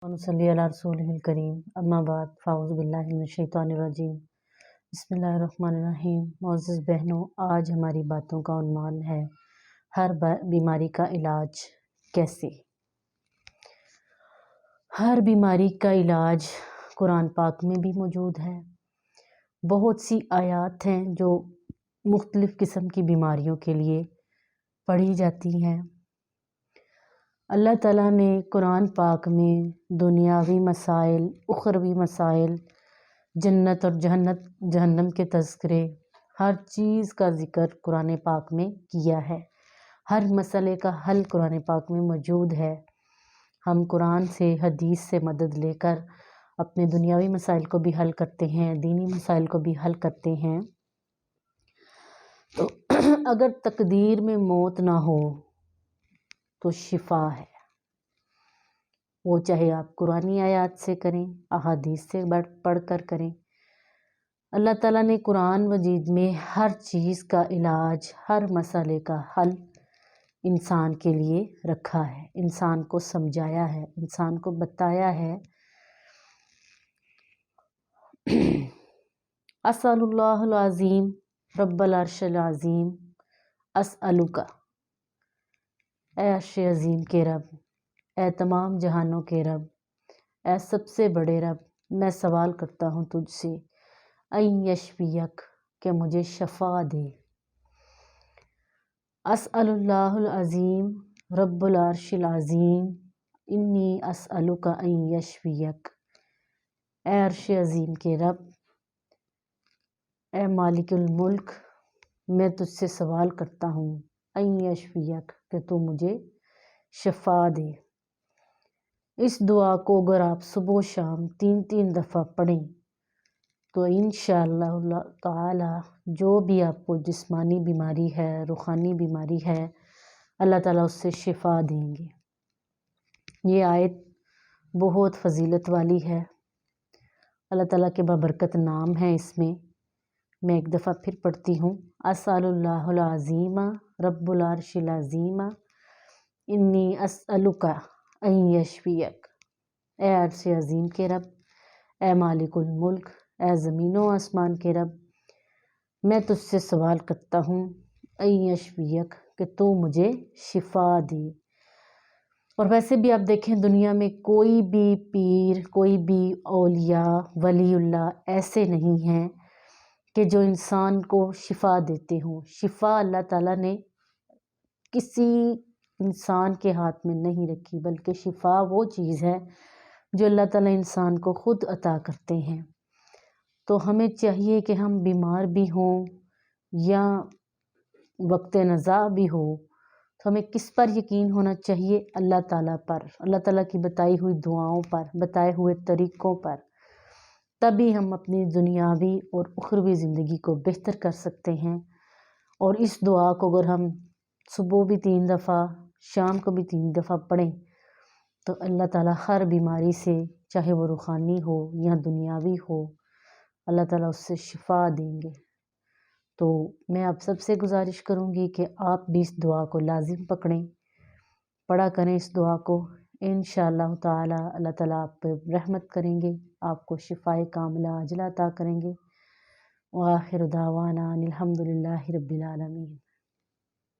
वनुसल्ली अला रसूलिहिल करीम अम्मा बाद फ़ाऊज़ु बिल्लाहि मिनश्शैतानिर्रजीम बिस्मिल्लाहिर्रहमानिर्रहीम। मोअज़्ज़िज़ बहनों, आज हमारी बातों का उन्वान है हर बीमारी का इलाज कैसे। हर बीमारी का इलाज कुरान पाक में भी मौजूद है। बहुत सी आयात हैं जो मुख्तलिफ़ किस्म की बीमारियों के लिए पढ़ी जाती हैं। अल्लाह ताला ने कुरान पाक में दुनियावी मसाइल, उखरवी मसाइल, जन्नत और जहन्नम के तज़किरे, हर चीज़ का ज़िक्र कुरान पाक में किया है। हर मसले का हल कुरान पाक में मौजूद है। हम कुरान से, हदीस से मदद लेकर अपने दुनियावी मसाइल को भी हल करते हैं, दीनी मसाइल को भी हल करते हैं। तो अगर तकदीर में मौत ना हो तो शिफा है, वो चाहे आप कुरानी आयात से करें, अहादीस से पढ़ कर करें। अल्लाह ताला ने कुरान मजीद में हर चीज़ का इलाज, हर मसले का हल इंसान के लिए रखा है, इंसान को समझाया है, इंसान को बताया है। अस्सलुल्लाहुल अज़ीम रब्बल अर्शिल अज़ीम अस्अलुका, ऐ अर्श अज़ीम के रब, ऐ तमाम जहानों के रब, ऐ सबसे बड़े रब, मैं सवाल करता हूँ तुझसे, अन यशफियक, कि मुझे शफा दे। अस्अलुल्लाहुल अज़ीम रब्बुल अर्शिल अज़ीम इन्नी अस्अलुका अन यशफियक, ऐ अर्श अज़ीम के रब, ऐ मालिकुल मुल्क, मैं तुझसे सवाल करता हूँ, अन यशफियक, कि तू मुझे शफा दे। इस दुआ को अगर आप सुबह शाम 3-3 दफ़ा पढ़ें तो इंशाअल्लाह ताला जो भी आपको जिस्मानी बीमारी है, रूहानी बीमारी है, अल्लाह ताला उससे शिफा देंगे। ये आयत बहुत फ़जीलत वाली है। अल्लाह ताला के बाबरकत नाम है इसमें। मैं एक दफ़ा फिर पढ़ती हूँ। अस्सलुल्लाहुल अज़ीम रब्बुल अर्शिल अज़ीम इन्नी अस्अलुका अन यशफियक, ए अर्श अज़ीम के रब, ए मालिकुल मुल्क, ए ज़मीनों आसमान के रब, मैं तुझसे सवाल करता हूँ, अन यशफियक, कि तू मुझे शिफा दे। और वैसे भी आप देखें, दुनिया में कोई भी पीर, कोई भी औलिया, वलीउल्लाह ऐसे नहीं हैं कि जो इंसान को शिफा देते हों। शिफा अल्लाह ताला ने किसी इंसान के हाथ में नहीं रखी, बल्कि शिफा वो चीज़ है जो अल्लाह ताला इंसान को ख़ुद अता करते हैं। तो हमें चाहिए कि हम बीमार भी हों या वक्त नज़ा भी हो, तो हमें किस पर यकीन होना चाहिए? अल्लाह ताला पर, अल्लाह ताला की बताई हुई दुआओं पर, बताए हुए तरीक़ों पर। तभी हम अपनी दुनियावी और उखरवी ज़िंदगी को बेहतर कर सकते हैं। और इस दुआ को अगर हम सुबह भी 3 दफ़ा, शाम को भी 3 दफ़ा पढ़ें तो अल्लाह ताला हर बीमारी से, चाहे वो रूहानी हो या दुनियावी हो, अल्लाह ताला उससे शिफा देंगे। तो मैं आप सबसे गुजारिश करूँगी कि आप भी इस दुआ को लाजिम पकड़ें, पढ़ा करें इस दुआ को। इंशाअल्लाह ताला अल्लाह ताला आप पर रहमत करेंगे, आपको शिफाए कामिला अजला अता करेंगे। व आखिर दावाना अनिल हम्दुलिल्लाहि रब्बिल आलमीन।